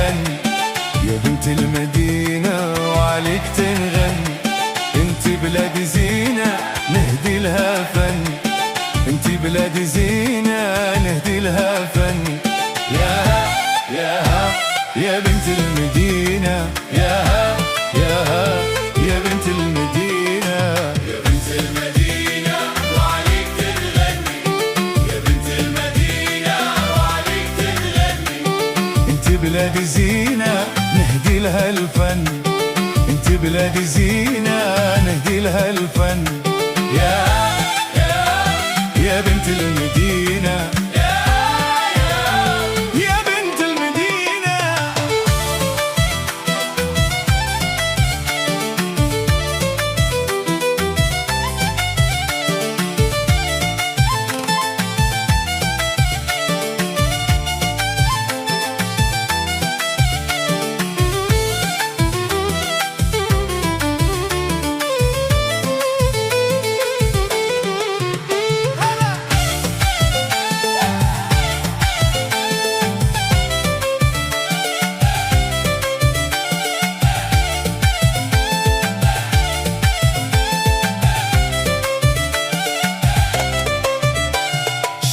تنغني يا بنت المدينة وعليك تنغني. انت بلاد زينة نهدي لها فن، انت بلاد زينة نهدي لها فن. يا بنت المدينة يا بنت المدينة، يا بنت المدينة وعليك تنغني، يا بنت المدينة وعليك تنغني. انت بلاد زينة نهدي لها الفن، انت بلاد زينة نهدي لها الفن. يا بنت المدينة يا بنت المدينة.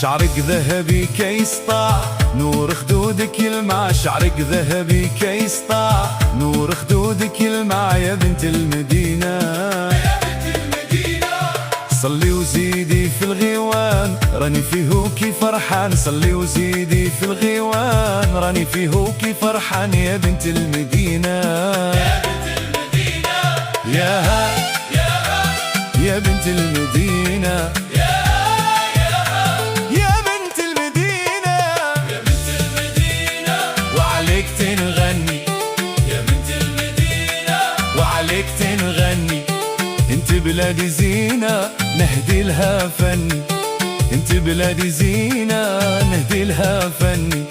شعرك ذهبي كيسطع نور خدودك يلمع، شعرك ذهبي كيسطع نور خدودك يلمع. يا بنت المدينة يا بنت المدينة، صلي وزيدي في الغيوان راني فيهوكي فرحان، صلي وزيدي في الغيوان راني فيهوكي فرحان. يا بنت المدينة يا بنت المدينة، يا بنت المدينة وعليك تنغني، يا بنت المدينة وعليك تنغني. انت بلاد زينة نهدي لها فن، انت بلاد زينة نهدي لها فن.